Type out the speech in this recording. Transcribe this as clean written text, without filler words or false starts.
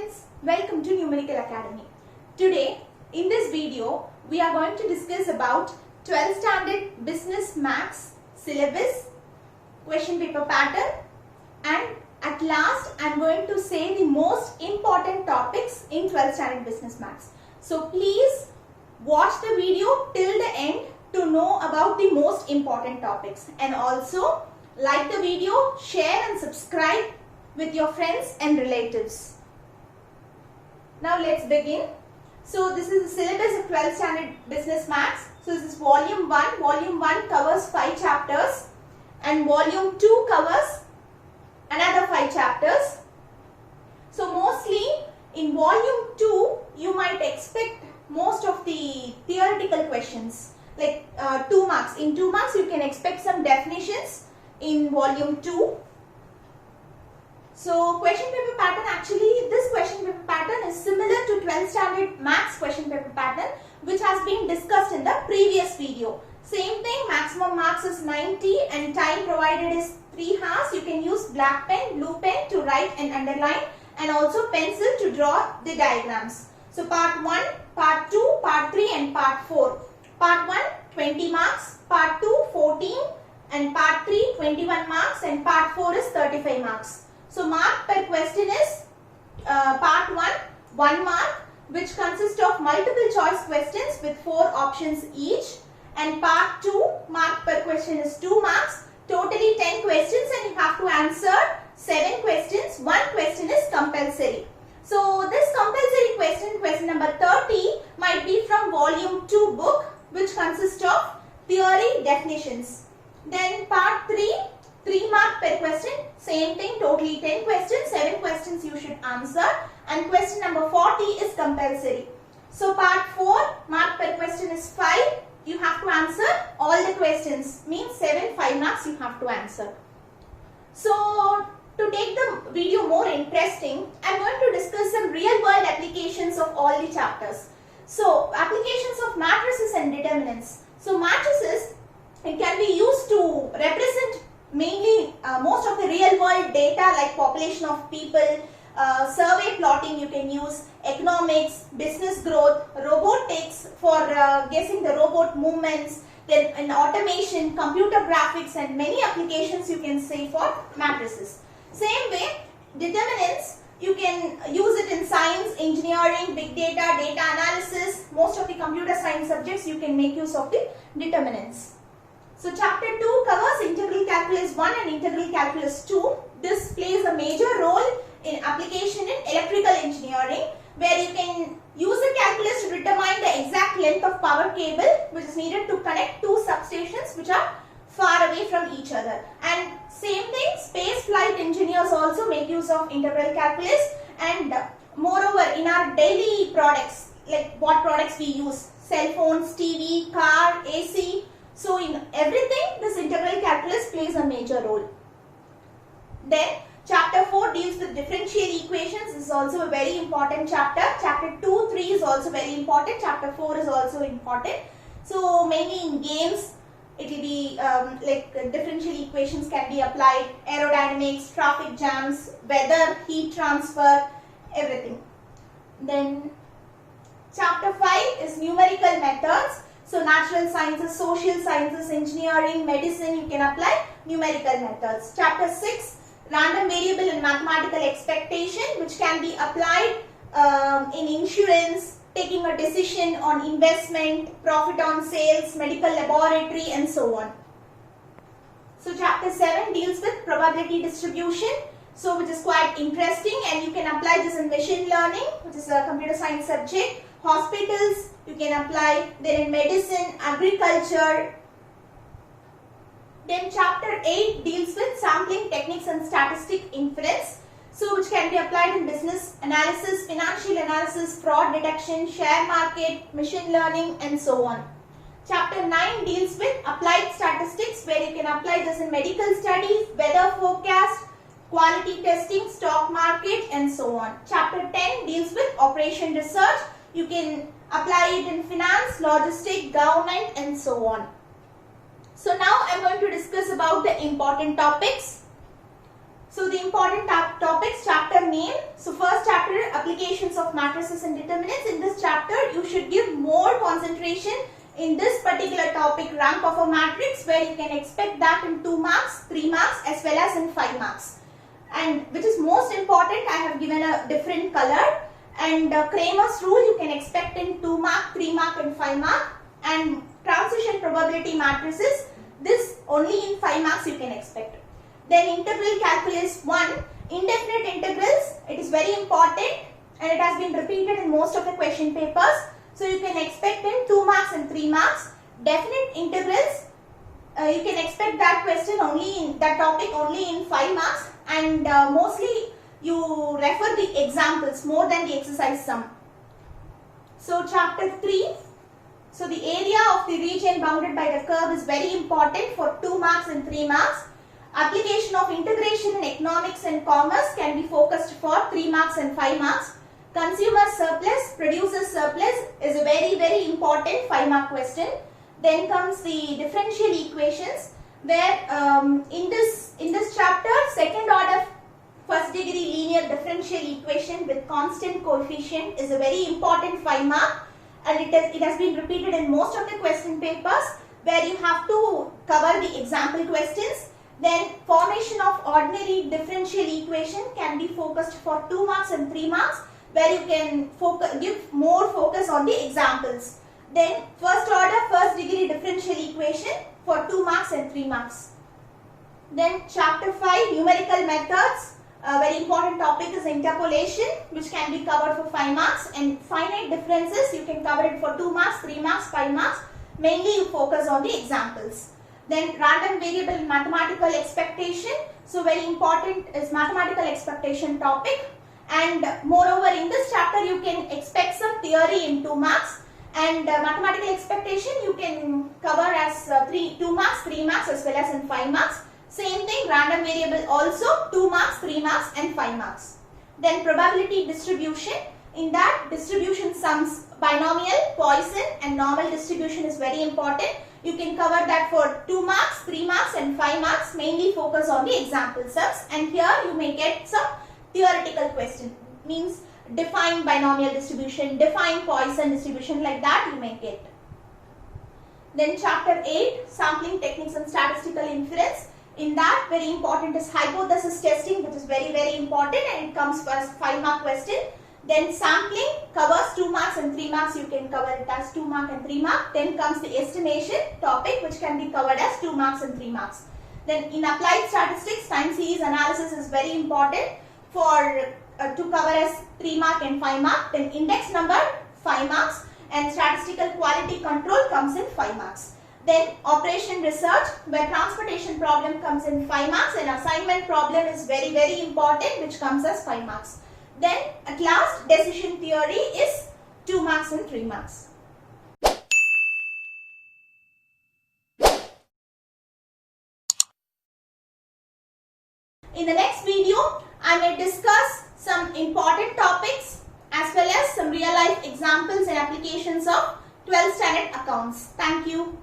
students, welcome to Numerical Academy. Today in this video we are going to discuss about 12th standard business maths syllabus, question paper pattern, and at last I am going to say the most important topics in 12th standard business maths. So please watch the video till the end to know about the most important topics, and also like the video, share and subscribe with your friends and relatives. Now let's begin. So this is the syllabus of 12th standard business maths. So this is volume 1. Volume 1 covers 5 chapters and volume 2 covers another 5 chapters. So mostly in volume 2 you might expect most of the theoretical questions like 2 marks. In 2 marks you can expect some definitions in volume 2. So question paper pattern, actually this question paper pattern is similar to 12th standard maths question paper pattern which has been discussed in the previous video. Same thing, maximum marks is 90 and time provided is 3 hours. You can use black pen, blue pen to write and underline, and also pencil to draw the diagrams. So part 1, part 2, part 3 and part 4. Part 1 20 marks, part 2 14 and part 3 21 marks and part 4 is 35 marks. So mark per question is part 1 mark, which consists of multiple choice questions with 4 options each, and part 2 mark per question is 2 marks, totally 10 questions and you have to answer 7 questions. 1 question is compulsory. So this compulsory question, question number 30, might be from volume 2 book, which consists of theory definitions. Then part 3 mark per question, same thing, totally 10 questions, 7 questions you should answer, and question number 40 is compulsory. So part 4 mark per question is 5, you have to answer all the questions, means 5 marks you have to answer. So to take the video more interesting, I am going to discuss some real world applications of all the chapters. So applications of matrices and determinants. So matrices, it can be used to represent mainly most of the real world data like population of people, survey plotting you can use, economics, business growth, robotics for guessing the robot movements, then in automation, computer graphics, and many applications you can say for matrices. Same way, determinants, you can use it in science, engineering, big data, data analysis, most of the computer science subjects you can make use of the determinants. So chapter 2 covers integral calculus 1 and integral calculus 2. This plays a major role in application in electrical engineering, where you can use the calculus to determine the exact length of power cable which is needed to connect 2 substations which are far away from each other. And same thing, space flight engineers also make use of integral calculus, and moreover in our daily products, like what products we use, cell phones, TV, car, AC. So in everything this integral calculus plays a major role. Then chapter 4 deals with differential equations. This is also a very important chapter. Chapter 2, 3 is also very important. Chapter 4 is also important. So mainly in games it will be like differential equations can be applied, aerodynamics, traffic jams, weather, heat transfer, everything. Then chapter 5 is numerical methods. So natural sciences, social sciences, engineering, medicine, you can apply numerical methods. Chapter 6, random variable and mathematical expectation, which can be applied in insurance, taking a decision on investment, profit on sales, medical laboratory, and so on. So chapter 7 deals with probability distribution, so which is quite interesting, and you can apply this in machine learning, which is a computer science subject. Hospitals you can apply, then in medicine, agriculture. Then chapter 8 deals with sampling techniques and statistic inference, so which can be applied in business analysis, financial analysis, fraud detection, share market, machine learning, and so on. Chapter 9 deals with applied statistics, where you can apply this in medical studies, weather forecast, quality testing, stock market, and so on. Chapter 10 deals with operation research. You can apply it in finance, logistics, government, and so on. So now I am going to discuss about the important topics. So the important topics, chapter name. So first chapter, applications of matrices and determinants. In this chapter, you should give more concentration in this particular topic, rank of a matrix, where you can expect that in 2 marks, 3 marks as well as in 5 marks. And which is most important, I have given a different color. And Kramer's rule you can expect in 2 mark, 3 mark and 5 mark. And transition probability matrices, this only in 5 marks you can expect. Then integral calculus 1, indefinite integrals, it is very important and it has been repeated in most of the question papers. So you can expect in 2 marks and 3 marks. Definite integrals, you can expect that question only in that topic only in 5 marks, and mostly you refer the examples more than the exercise sum. So chapter 3, so the area of the region bounded by the curve is very important for 2 marks and 3 marks. Application of integration in economics and commerce can be focused for 3 marks and 5 marks. Consumer surplus, producer surplus is a very important 5 mark question. Then comes the differential equations, where in this chapter, second order first degree linear differential equation with constant coefficient is a very important 5 mark, and it has been repeated in most of the question papers, where you have to cover the example questions. Then formation of ordinary differential equation can be focused for 2 marks and 3 marks, where you can give more focus on the examples. Then first order first degree differential equation for 2 marks and 3 marks. Then chapter 5, numerical methods. A very important topic is interpolation, which can be covered for 5 marks, and finite differences you can cover it for 2 marks, 3 marks, 5 marks. Mainly you focus on the examples. Then random variable mathematical expectation. So very important is mathematical expectation topic. And moreover, in this chapter you can expect some theory in 2 marks, and mathematical expectation you can cover as 2 marks, 3 marks as well as in 5 marks. Same thing, random variable also 2 marks, 3 marks and 5 marks. Then probability distribution. In that, distribution sums, binomial, Poisson and normal distribution is very important. You can cover that for 2 marks, 3 marks and 5 marks. Mainly focus on the example sums, and here you may get some theoretical question, means define binomial distribution, define Poisson distribution, like that you may get. Then chapter 8, sampling techniques and statistical inference. In that, very important is hypothesis testing, which is very important, and it comes first 5 mark question. Then sampling covers 2 marks and 3 marks, you can cover it as 2 mark and 3 mark. Then comes the estimation topic, which can be covered as 2 marks and 3 marks. Then in applied statistics, time series analysis is very important for to cover as 3 mark and 5 mark. Then index number 5 marks, and statistical quality control comes in 5 marks. Then operation research, where transportation problem comes in 5 marks, and assignment problem is very important, which comes as 5 marks. Then at last, decision theory is 2 marks and 3 marks. In the next video, I may discuss some important topics as well as some real life examples and applications of 12th standard accounts. Thank you.